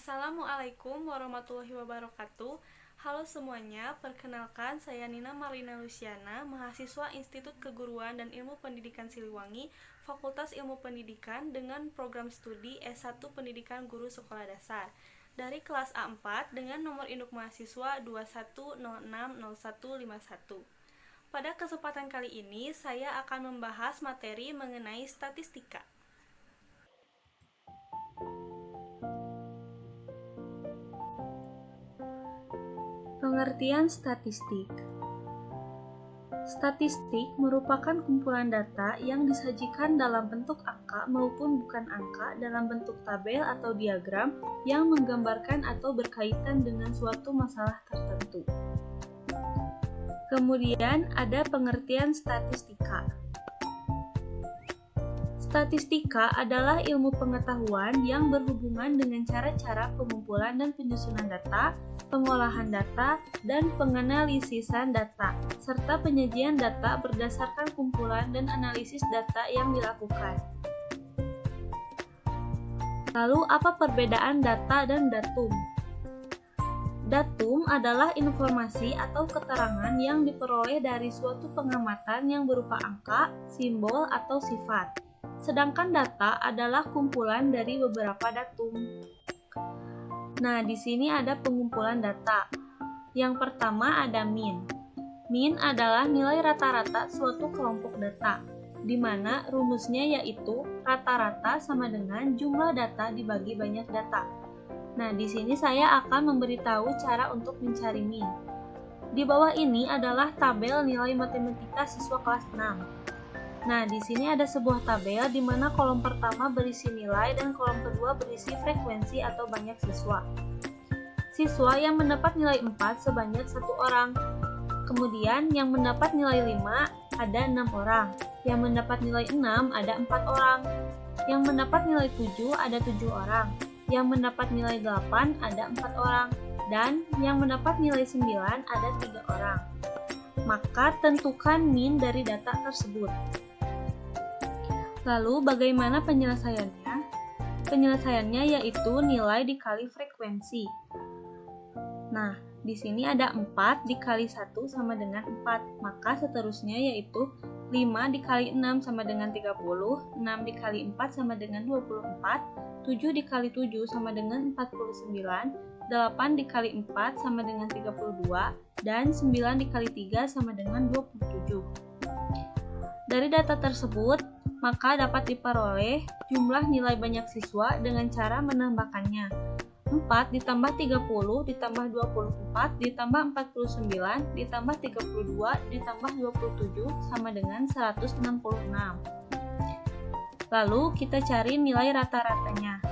Assalamualaikum warahmatullahi wabarakatuh. Halo semuanya, perkenalkan saya Nina Marlina Luciana, mahasiswa Institut Keguruan dan Ilmu Pendidikan Siliwangi, Fakultas Ilmu Pendidikan dengan program studi S1 Pendidikan Guru Sekolah Dasar dari kelas A4 dengan nomor induk mahasiswa 21060151. Pada kesempatan kali ini, saya akan membahas materi mengenai statistika. Pengertian statistik. Statistik merupakan kumpulan data yang disajikan dalam bentuk angka maupun bukan angka dalam bentuk tabel atau diagram yang menggambarkan atau berkaitan dengan suatu masalah tertentu. Kemudian ada pengertian statistika. Statistika adalah ilmu pengetahuan yang berhubungan dengan cara-cara pengumpulan dan penyusunan data, pengolahan data, dan penganalisisan data, serta penyajian data berdasarkan kumpulan dan analisis data yang dilakukan. Lalu, apa perbedaan data dan datum? Datum adalah informasi atau keterangan yang diperoleh dari suatu pengamatan yang berupa angka, simbol, atau sifat. Sedangkan data adalah kumpulan dari beberapa datum. Nah, di sini ada pengumpulan data. Yang pertama ada min. Min adalah nilai rata-rata suatu kelompok data, di mana rumusnya yaitu rata-rata sama dengan jumlah data dibagi banyak data. Nah, di sini saya akan memberitahu cara untuk mencari min. Di bawah ini adalah tabel nilai matematika siswa kelas 6. Nah, di sini ada sebuah tabel di mana kolom pertama berisi nilai dan kolom kedua berisi frekuensi atau banyak siswa. Siswa yang mendapat nilai 4 sebanyak 1 orang. Kemudian yang mendapat nilai 5 ada 6 orang. Yang mendapat nilai 6 ada 4 orang. Yang mendapat nilai 7 ada 7 orang. Yang mendapat nilai 8 ada 4 orang. Dan yang mendapat nilai 9 ada 3 orang. Maka tentukan min dari data tersebut. Lalu bagaimana penyelesaiannya? Penyelesaiannya yaitu nilai dikali frekuensi. Nah, di sini ada 4 dikali 1 sama dengan 4. Maka seterusnya yaitu 5 dikali 6 sama dengan 30, 6 dikali 4 sama dengan 24, 7 dikali 7 sama dengan 49, 8 dikali 4 sama dengan 32, dan 9 dikali 3 sama dengan 27. Dari data tersebut, maka dapat diperoleh jumlah nilai banyak siswa dengan cara menambahkannya. 4 ditambah 30 ditambah 24 ditambah 49 ditambah 32 ditambah 27 sama dengan 166. Lalu kita cari nilai rata-ratanya.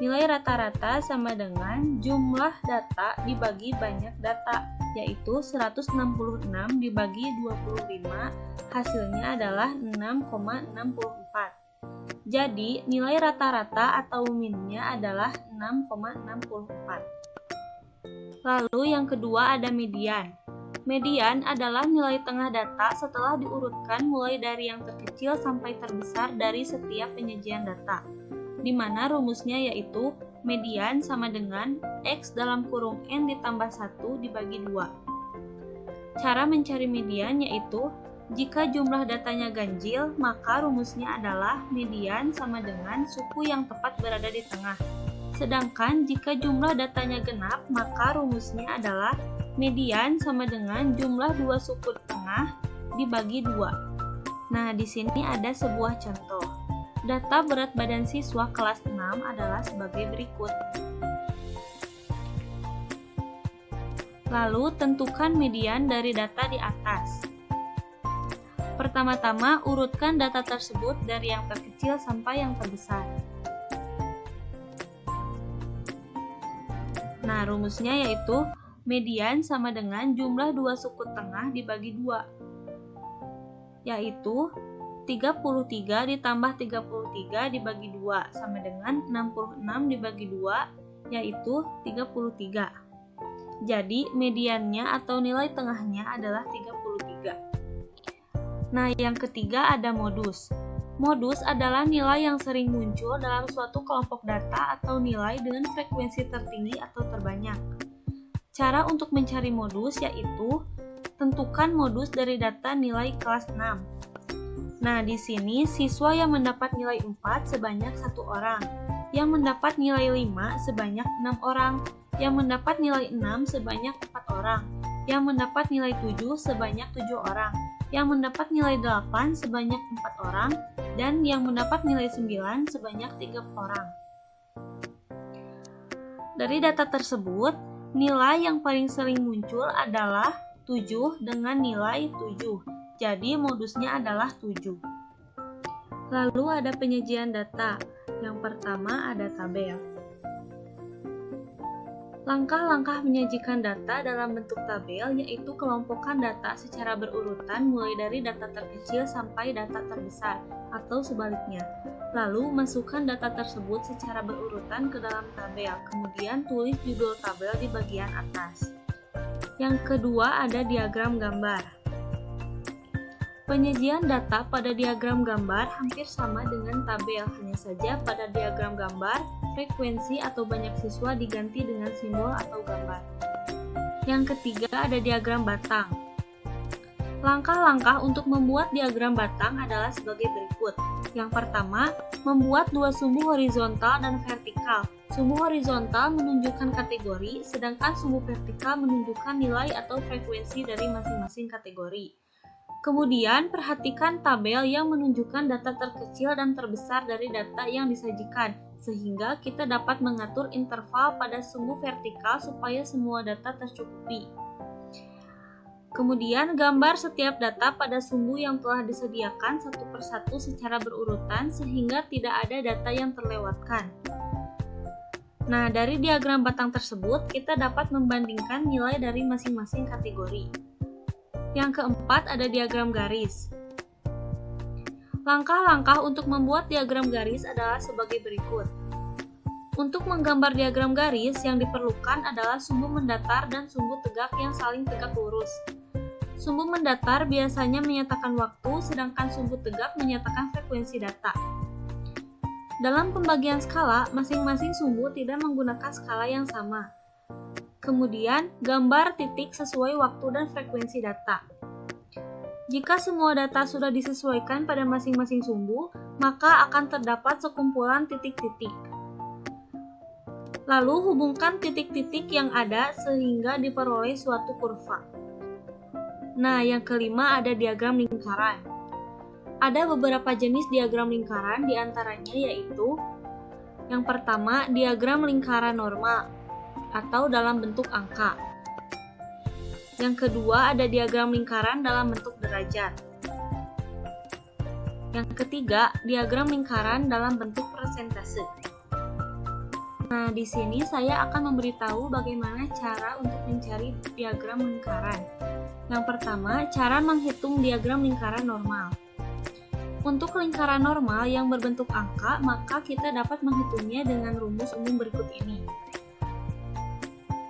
Nilai rata-rata sama dengan jumlah data dibagi banyak data, yaitu 166 dibagi 25, hasilnya adalah 6,64. Jadi, nilai rata-rata atau min-nya adalah 6,64. Lalu yang kedua ada median. Median adalah nilai tengah data setelah diurutkan mulai dari yang terkecil sampai terbesar dari setiap penyajian data, di mana rumusnya yaitu median sama dengan X dalam kurung N ditambah 1 dibagi 2. Cara mencari median yaitu jika jumlah datanya ganjil, maka rumusnya adalah median sama dengan suku yang tepat berada di tengah. Sedangkan jika jumlah datanya genap, maka rumusnya adalah median sama dengan jumlah dua suku tengah dibagi 2. Nah, di sini ada sebuah contoh. Data berat badan siswa kelas 6 adalah sebagai berikut. Lalu, tentukan median dari data di atas. Pertama-tama, urutkan data tersebut dari yang terkecil sampai yang terbesar. Nah, rumusnya yaitu median sama dengan jumlah dua suku tengah dibagi 2, yaitu 33 ditambah 33 dibagi 2 sama dengan 66 dibagi 2, yaitu 33. Jadi, mediannya atau nilai tengahnya adalah 33. Nah, yang ketiga ada modus. Modus adalah nilai yang sering muncul dalam suatu kelompok data atau nilai dengan frekuensi tertinggi atau terbanyak. Cara untuk mencari modus yaitu tentukan modus dari data nilai kelas 6. Nah, di sini siswa yang mendapat nilai 4 sebanyak 1 orang, yang mendapat nilai 5 sebanyak 6 orang, yang mendapat nilai 6 sebanyak 4 orang, yang mendapat nilai 7 sebanyak 7 orang, yang mendapat nilai 8 sebanyak 4 orang, dan yang mendapat nilai 9 sebanyak 3 orang. Dari data tersebut, nilai yang paling sering muncul adalah 7 dengan nilai 7. Jadi modusnya adalah 7. Lalu ada penyajian data. Yang pertama ada tabel. Langkah-langkah menyajikan data dalam bentuk tabel yaitu kelompokkan data secara berurutan mulai dari data terkecil sampai data terbesar atau sebaliknya. Lalu masukkan data tersebut secara berurutan ke dalam tabel, kemudian tulis judul tabel di bagian atas. Yang kedua ada diagram gambar. Penyajian data pada diagram gambar hampir sama dengan tabel, hanya saja pada diagram gambar, frekuensi atau banyak siswa diganti dengan simbol atau gambar. Yang ketiga ada diagram batang. Langkah-langkah untuk membuat diagram batang adalah sebagai berikut. Yang pertama, membuat dua sumbu horizontal dan vertikal. Sumbu horizontal menunjukkan kategori, sedangkan sumbu vertikal menunjukkan nilai atau frekuensi dari masing-masing kategori. Kemudian, perhatikan tabel yang menunjukkan data terkecil dan terbesar dari data yang disajikan, sehingga kita dapat mengatur interval pada sumbu vertikal supaya semua data tercukupi. Kemudian, gambar setiap data pada sumbu yang telah disediakan satu persatu secara berurutan sehingga tidak ada data yang terlewatkan. Nah, dari diagram batang tersebut, kita dapat membandingkan nilai dari masing-masing kategori. Yang keempat ada diagram garis. Langkah-langkah untuk membuat diagram garis adalah sebagai berikut. Untuk menggambar diagram garis, yang diperlukan adalah sumbu mendatar dan sumbu tegak yang saling tegak lurus. Sumbu mendatar biasanya menyatakan waktu, sedangkan sumbu tegak menyatakan frekuensi data. Dalam pembagian skala, masing-masing sumbu tidak menggunakan skala yang sama. Kemudian, gambar titik sesuai waktu dan frekuensi data. Jika semua data sudah disesuaikan pada masing-masing sumbu, maka akan terdapat sekumpulan titik-titik. Lalu hubungkan titik-titik yang ada sehingga diperoleh suatu kurva. Nah, yang kelima ada diagram lingkaran. Ada beberapa jenis diagram lingkaran, diantaranya yaitu yang pertama, diagram lingkaran normal atau dalam bentuk angka. Yang kedua ada diagram lingkaran dalam bentuk derajat. Yang ketiga, diagram lingkaran dalam bentuk persentase. Nah, di sini saya akan memberitahu bagaimana cara untuk mencari diagram lingkaran. Yang pertama, cara menghitung diagram lingkaran normal. Untuk lingkaran normal yang berbentuk angka, maka kita dapat menghitungnya dengan rumus umum berikut ini.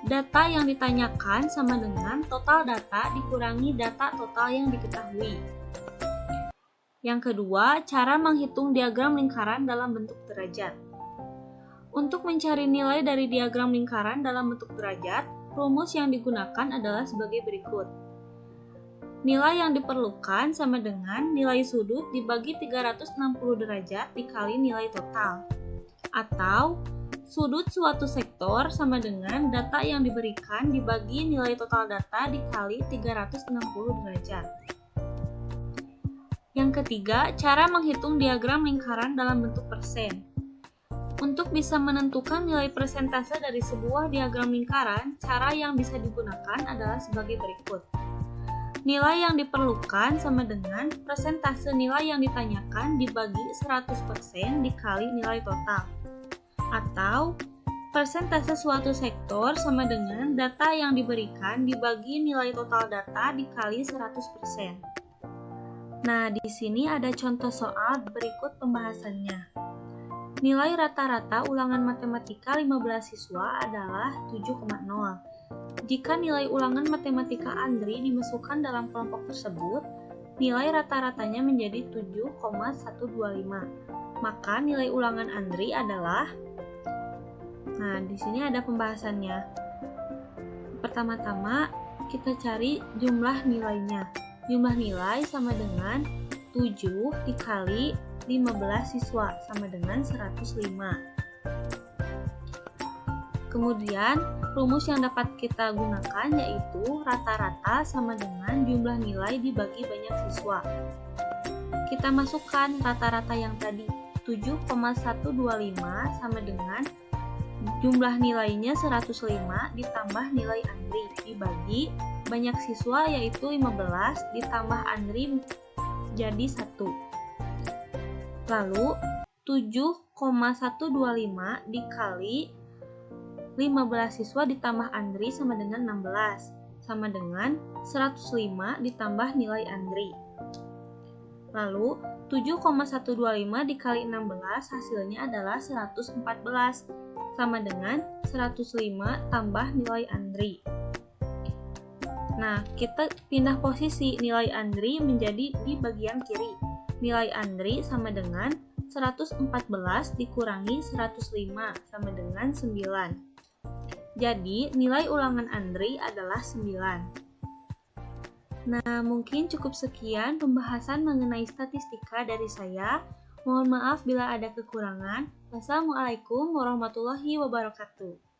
Data yang ditanyakan sama dengan total data dikurangi data total yang diketahui. Yang kedua, cara menghitung diagram lingkaran dalam bentuk derajat. Untuk mencari nilai dari diagram lingkaran dalam bentuk derajat, rumus yang digunakan adalah sebagai berikut. Nilai yang diperlukan sama dengan nilai sudut dibagi 360 derajat dikali nilai total. Atau sudut suatu sektor sama dengan data yang diberikan dibagi nilai total data dikali 360 derajat. Yang ketiga, cara menghitung diagram lingkaran dalam bentuk persen. Untuk bisa menentukan nilai persentase dari sebuah diagram lingkaran, cara yang bisa digunakan adalah sebagai berikut. Nilai yang diperlukan sama dengan persentase nilai yang ditanyakan dibagi 100% dikali nilai total. Atau persentase suatu sektor sama dengan data yang diberikan dibagi nilai total data dikali 100%. Nah, di sini ada contoh soal berikut pembahasannya. Nilai rata-rata ulangan matematika 15 siswa adalah 7,0. Jika nilai ulangan matematika Andri dimasukkan dalam kelompok tersebut, nilai rata-ratanya menjadi 7,125. Maka nilai ulangan Andri adalah, nah di sini ada pembahasannya. Pertama-tama kita cari jumlah nilainya. Jumlah nilai sama dengan 7 dikali 15 siswa sama dengan 105. Kemudian rumus yang dapat kita gunakan yaitu rata-rata sama dengan jumlah nilai dibagi banyak siswa. Kita masukkan rata-rata yang tadi 7,125 sama dengan jumlah nilainya 105 ditambah nilai Andri dibagi banyak siswa yaitu 15 ditambah Andri jadi 1. Lalu 7,125 dikali 15 siswa ditambah Andri sama dengan 16 sama dengan 105 ditambah nilai Andri. Lalu 7,125 dikali 16 hasilnya adalah 114 sama dengan 105 tambah nilai Andri. Nah, kita pindah posisi nilai Andri menjadi di bagian kiri. Nilai Andri sama dengan 114 dikurangi 105 sama dengan 9. Jadi, nilai ulangan Andri adalah 9. Nah, mungkin cukup sekian pembahasan mengenai statistika dari saya. Mohon maaf bila ada kekurangan. Wassalamualaikum warahmatullahi wabarakatuh.